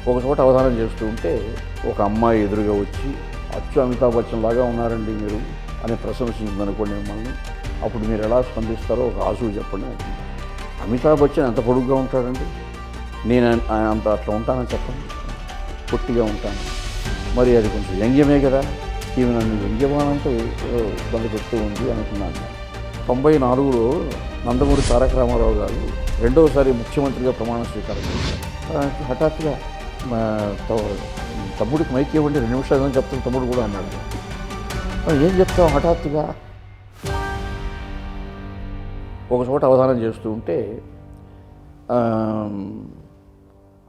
ఒక చోట అవధానం చేస్తూ ఉంటే ఒక అమ్మాయి ఎదురుగా వచ్చి అచ్చు అమితాబ్ బచ్చన్ లాగా ఉన్నారండి మీరు అని ప్రశంసించింది అనుకోండి మిమ్మల్ని. అప్పుడు మీరు ఎలా స్పందిస్తారో ఒక ఆశువు చెప్పండి అని. అమితాబ్ బచ్చన్ ఎంత పొడుగ్గా ఉంటాడండి, నేను అంత అట్లా ఉంటానని చెప్పండి, పొట్టిగా ఉంటాను. మరి అది కొంచెం వ్యంగ్యమే కదా, ఈమె నన్ను వ్యంగ్యమానంతో ఇబ్బంది పెడుతూ ఉంది అనుకున్నాను. 94లో నందమూరి తారక రామారావు గారు రెండవసారి ముఖ్యమంత్రిగా ప్రమాణ స్వీకారం చేశారు. హఠాత్తుగా మా తమ్ముడికి మైక్ ఇవ్వండి 2 నిమిషాలు అని చెప్తాను, తమ్ముడు కూడా అన్నాడు. ఏం చెప్తాం హఠాత్తుగా. ఒక చోట అవధానం చేస్తూ ఉంటే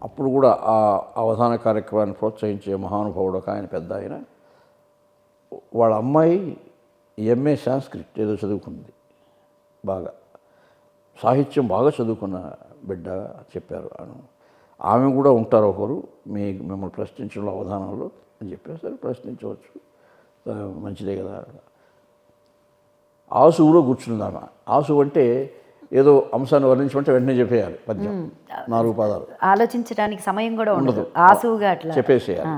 అప్పుడు కూడా ఆ అవధాన కార్యక్రమాన్ని ప్రోత్సహించే మహానుభావుడు ఒక ఆయన, పెద్ద ఆయన, వాళ్ళ అమ్మాయి ఎంఏ సంస్కృత్ ఏదో చదువుకుంది, బాగా సాహిత్యం బాగా చదువుకున్న బిడ్డ చెప్పారు. ఆమె కూడా ఉంటారు ఒకరు మిమ్మల్ని ప్రశ్నించడంలో అవధానంలో అని చెప్పారు. సరే ప్రశ్నించవచ్చు, మంచిదే కదా. ఆసువులో కూర్చుంది ఆమె. ఆసు అంటే ఏదో అంశాన్ని వర్ణించమంటే వెంటనే చెప్పేయాలి, పద్యం 4 పదాలు, ఆలోచించడానికి సమయం కూడా ఉండదు, ఆసువుగా అట్లా చెప్పేసేయాలి.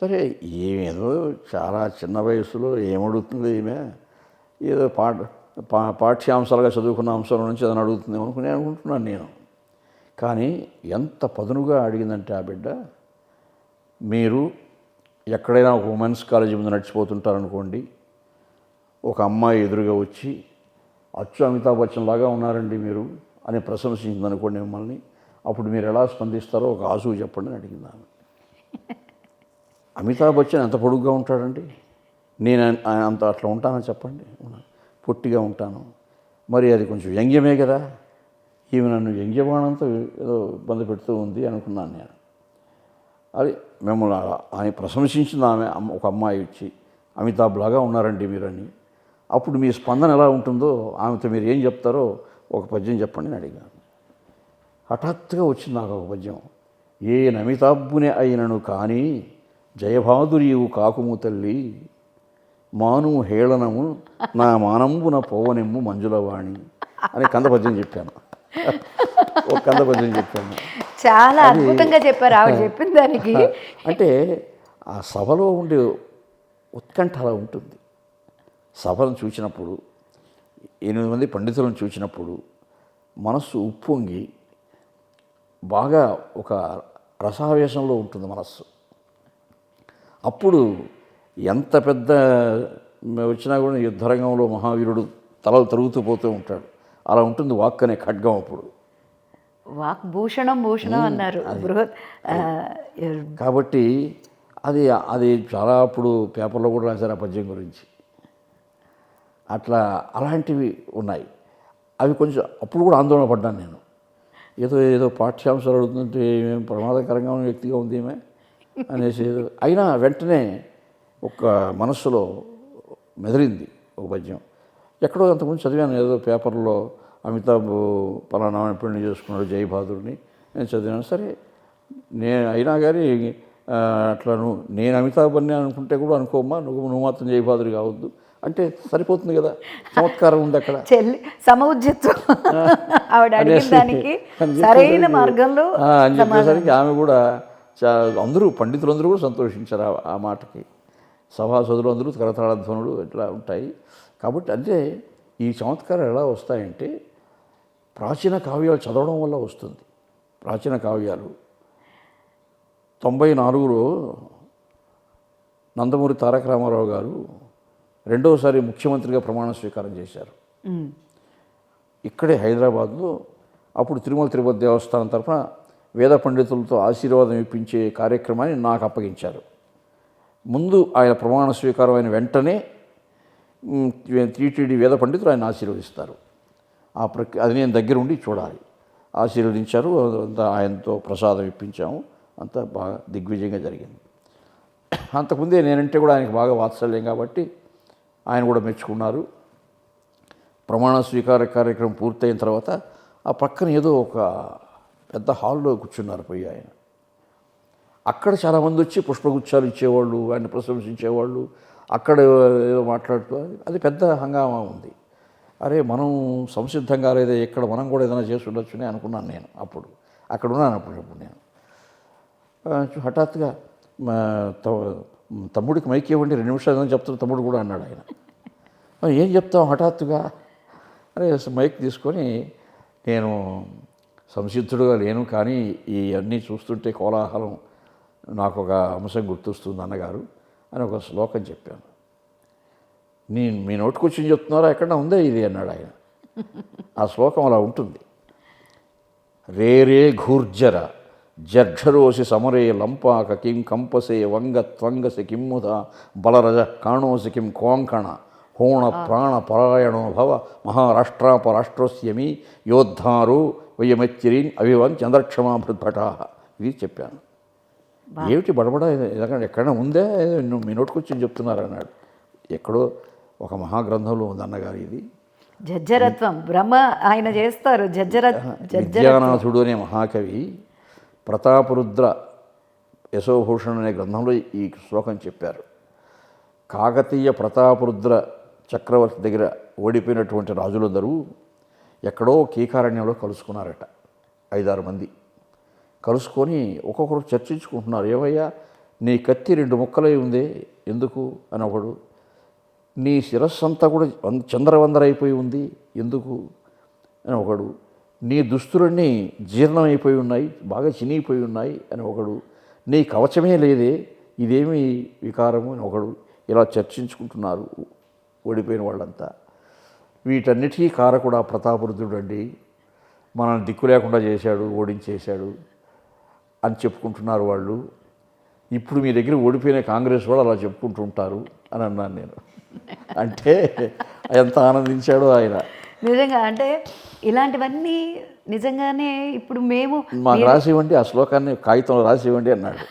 సరే ఏమేదో చాలా చిన్న వయసులో ఏమడుగుతుంది ఈమె, ఏదో పాఠ్యాంశాలుగా చదువుకున్న అంశాల నుంచి ఏదైనా అడుగుతుందేమో అనుకుంటున్నాను నేను. కానీ ఎంత పదునుగా అడిగిందంటే ఆ బిడ్డ, మీరు ఎక్కడైనా ఒక ఉమెన్స్ కాలేజీ ముందు నడిచిపోతుంటారనుకోండి, ఒక అమ్మాయి ఎదురుగా వచ్చి అచ్చు అమితాబ్ బచ్చన్ లాగా ఉన్నారండి మీరు అని ప్రశంసించింది అనుకోండి మిమ్మల్ని. అప్పుడు మీరు ఎలా స్పందిస్తారో ఒక ఆశువు చెప్పండి అని అడిగిందాను. అమితాబ్ బచ్చన్ ఎంత పొడుగ్గా ఉంటాడండి, నేను అంత అట్లా ఉంటానని చెప్పండి, పొట్టిగా ఉంటాను. మరి అది కొంచెం వ్యంగ్యమే కదా, ఈమె నన్ను వ్యంగ్యమానంతో ఏదో ఇబ్బంది పెడుతూ ఉంది అనుకున్నాను నేను. అది మిమ్మల్ని ఆయన ప్రశంసించింది ఆమె, ఒక అమ్మాయి వచ్చి అమితాబ్ లాగా ఉన్నారండి మీరని. అప్పుడు మీ స్పందన ఎలా ఉంటుందో, ఆమెతో మీరు ఏం చెప్తారో ఒక పద్యం చెప్పండి అని అడిగాను. హఠాత్తుగా వచ్చింది నాకు ఒక పద్యం. ఏ నమితాబ్బునే అయినను కానీ జయభాదురీవు కాకుము తల్లి, మాను హేళనము నా మానంబున పోవనెమ్ము మంజులవాణి అని కందపద్యం చెప్పాను. ఒక కందపద్యం చెప్పాను. చాలా అద్భుతంగా చెప్పారు ఆవిడ చెప్పిన దానికి. అంటే ఆ సభలో ఉండే ఉత్కంఠ అలా ఉంటుంది. సభను చూసినప్పుడు 8 మంది పండితులను చూసినప్పుడు మనస్సు ఉప్పొంగి బాగా ఒక రసావేశంలో ఉంటుంది మనస్సు. అప్పుడు ఎంత పెద్ద వచ్చినా కూడా యుద్ధరంగంలో మహావీరుడు తలలు తరుగుతూ పోతూ ఉంటాడు. అలా ఉంటుంది వాక్ అనే ఖడ్గం. అప్పుడు వాక్ భూషణం అన్నారు బృహత్. కాబట్టి అది చాలా అప్పుడు పేపర్లో కూడా రాశారు ఆ పద్యం గురించి. అలాంటివి ఉన్నాయి. అవి కొంచెం అప్పుడు కూడా ఆందోళన పడ్డాను నేను. ఏదో పాఠ్యాంశాలు అడుగుతుంటే ఏమేమి ప్రమాదకరంగా ఉన్న వ్యక్తిగా ఉంది ఏమే అనేసి. అయినా వెంటనే ఒక మనస్సులో మెదిలింది ఒక పద్యం. ఎక్కడో అంతకుముందు చదివాను, ఏదో పేపర్లో అమితాబ్ పలానా పెళ్లి చేసుకున్నాడు జయబాదుర్ని నేను చదివాను. సరే అయినా కానీ అట్లా నేను అమితాబ్ అని అనుకుంటే కూడా అనుకోమ్మా, నువ్వు మాత్రం జయబాదురి కావద్దు అంటే సరిపోతుంది కదా. చమత్కారం ఉంది అక్కడ, సమౌజ్యత్వం ఆవిడ అడిగిన దానికి సరైన మార్గంలో అని చెప్పేసరికి ఆమె కూడా పండితులందరూ కూడా సంతోషించారు ఆ మాటకి. సభాసదులు అందరూ కరతాళధ్వనులు ఇట్లా ఉంటాయి. కాబట్టి అంటే ఈ చమత్కారం ఎలా వస్తాయంటే ప్రాచీన కావ్యాలు చదవడం వల్ల వస్తుంది. ప్రాచీన కావ్యాలు 94లో నందమూరి తారక రామారావు గారు రెండవసారి ముఖ్యమంత్రిగా ప్రమాణ స్వీకారం చేశారు. ఇక్కడే హైదరాబాద్లో. అప్పుడు తిరుపతి దేవస్థానం తరఫున వేద పండితులతో ఆశీర్వాదం ఇప్పించే కార్యక్రమాన్ని నాకు అప్పగించారు. ముందు ఆయన ప్రమాణ స్వీకారం అయిన వెంటనే టీటీడీ వేద పండితులు ఆయన ఆశీర్వదిస్తారు. అది నేను దగ్గర ఉండి చూడాలి. ఆశీర్వదించారు, అంతా ఆయనతో ప్రసాదం ఇప్పించాము, అంతా బాగా దిగ్విజయంగా జరిగింది. అంతకుముందే నేనంటే కూడా ఆయనకు బాగా వాత్సల్యం కాబట్టి ఆయన కూడా మెచ్చుకున్నారు. ప్రమాణ స్వీకార కార్యక్రమం పూర్తయిన తర్వాత ఆ పక్కన ఏదో ఒక పెద్ద హాల్లో కూర్చున్నారు పోయి ఆయన. అక్కడ చాలామంది వచ్చి పుష్పగుచ్చాలు ఇచ్చేవాళ్ళు, ఆయన ప్రశంసించేవాళ్ళు. అక్కడ ఏదో మాట్లాడుతూ అది పెద్ద హంగామా ఉంది. అరే మనం సంసిద్ధంగా లేదా, ఇక్కడ మనం కూడా ఏదైనా చేసి ఉండొచ్చు అని అనుకున్నాను నేను. అప్పుడు అక్కడ ఉన్నాను. అప్పుడు నేను హఠాత్తుగా మా తమ్ముడికి మైక్ ఇవ్వండి 2 నిమిషాలు ఏదో చెప్తాను తమ్ముడు కూడా అన్నాడు ఆయన. ఏం చెప్తాం హఠాత్తుగా అని మైక్ తీసుకొని, నేను సంసిద్ధుడుగా లేను కానీ ఈ అన్నీ చూస్తుంటే కోలాహలం నాకు ఒక అంశం గుర్తొస్తుంది అన్నగారు అని ఒక శ్లోకం చెప్పాను. నేను మీ నోటికొచ్చి చెప్తున్నారా ఎక్కడ ఉందే ఇది అన్నాడు ఆయన. ఆ శ్లోకం అలా ఉంటుంది. రే రే ఘూర్జర జర్ఝరోసి సమరే లంపాక కిం కంపసే వంగ త్వంగసి కిమ్ముద బలరజ కాణోసి కిం కోంకణ హోణ ప్రాణ పరాయణో భవ మహారాష్ట్రాపరాష్ట్రోస్యమి యోద్ధారు వయ్యమెచ్చిరీన్ అవివన్ చంద్రక్షమాభృద్భటా. ఇది చెప్పాను. ఏమిటి బడబడ ఎక్కడైనా ఉందే మీ నోటికొచ్చి చెప్తున్నారు అన్నాడు. ఎక్కడో ఒక మహాగ్రంథంలో ఉంది అన్నగారు ఇది. జజ్జరత్వం బ్రహ్మ ఆయన చేస్తారు. విద్యానాథుడు అనే మహాకవి ప్రతాపరుద్ర యశోభూషణ్ అనే గ్రంథంలో ఈ శ్లోకం చెప్పారు. కాకతీయ ప్రతాపరుద్ర చక్రవర్తి దగ్గర ఓడిపోయినటువంటి రాజులందరూ ఎక్కడో కీకారణ్యంలో కలుసుకున్నారట. 5-6 మంది కలుసుకొని ఒక్కొక్కరు చర్చించుకుంటున్నారు. ఏమయ్యా నీ కత్తి 2 ముక్కలై ఉందే ఎందుకు అని ఒకడు, నీ శిరస్సు అంతా కూడా చంద్రవందరైపోయి ఉంది ఎందుకు అని ఒకడు, నీ దుస్తులన్నీ జీర్ణమైపోయి ఉన్నాయి బాగా చినిగిపోయి ఉన్నాయి అని ఒకడు, నీ కవచమే లేదే ఇదేమి వికారము అని ఒకడు. ఇలా చర్చించుకుంటున్నారు ఓడిపోయిన వాళ్ళంతా. వీటన్నిటికీ కారకుడు ప్రతాపరుద్రుడు అండి, మనల్ని దిక్కు లేకుండా చేశాడు, ఓడించేశాడు అని చెప్పుకుంటున్నారు వాళ్ళు. ఇప్పుడు మీ దగ్గర ఓడిపోయిన కాంగ్రెస్ వాళ్ళు అలా చెప్పుకుంటుంటారు అని అన్నాను నేను. అంటే ఎంత ఆనందించాడో ఆయన. నిజంగా అంటే ఇలాంటివన్నీ నిజంగానే ఇప్పుడు మేము మాకు రాసి ఇవ్వండి ఆ శ్లోకాన్ని కాగితంలో రాసి ఇవ్వండి అన్నాడు.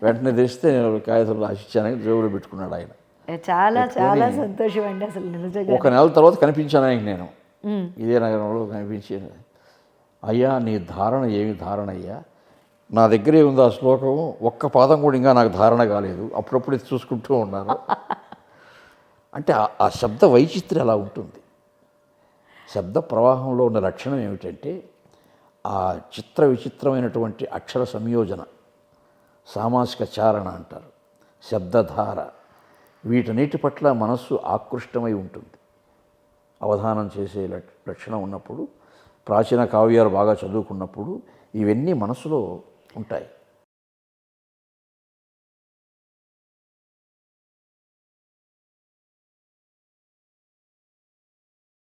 వెంటనే తెస్తే కాగితంలో రాసిచ్చానని జేబులో పెట్టుకున్నాడు ఆయన. చాలా చాలా సంతోషం అండి అసలు నిజంగా. 1 నెల తర్వాత కనిపించాను ఆయనకి నేను ఇదే నగరంలో కనిపించాను. అయ్యా నీ ధారణ ఏమి ధారణ అయ్యా, నా దగ్గరే ఉంది ఆ శ్లోకం, ఒక్క పాదం కూడా ఇంకా నాకు ధారణ కాలేదు, అప్పుడప్పుడు ఇది చూసుకుంటూ ఉన్నాను. అంటే ఆ శబ్ద వైచిత్ర్యం అలా ఉంటుంది. శబ్ద ప్రవాహంలో ఉన్న లక్షణం ఏమిటంటే ఆ చిత్ర విచిత్రమైనటువంటి అక్షర సంయోజన, సామాసిక చారణ అంటారు, శబ్దధార, వీటన్నిటి పట్ల మనస్సు ఆకృష్టమై ఉంటుంది. అవధానం చేసే లక్షణం ఉన్నప్పుడు, ప్రాచీన కావ్యాలు బాగా చదువుకున్నప్పుడు ఇవన్నీ మనసులో ఉంటాయి.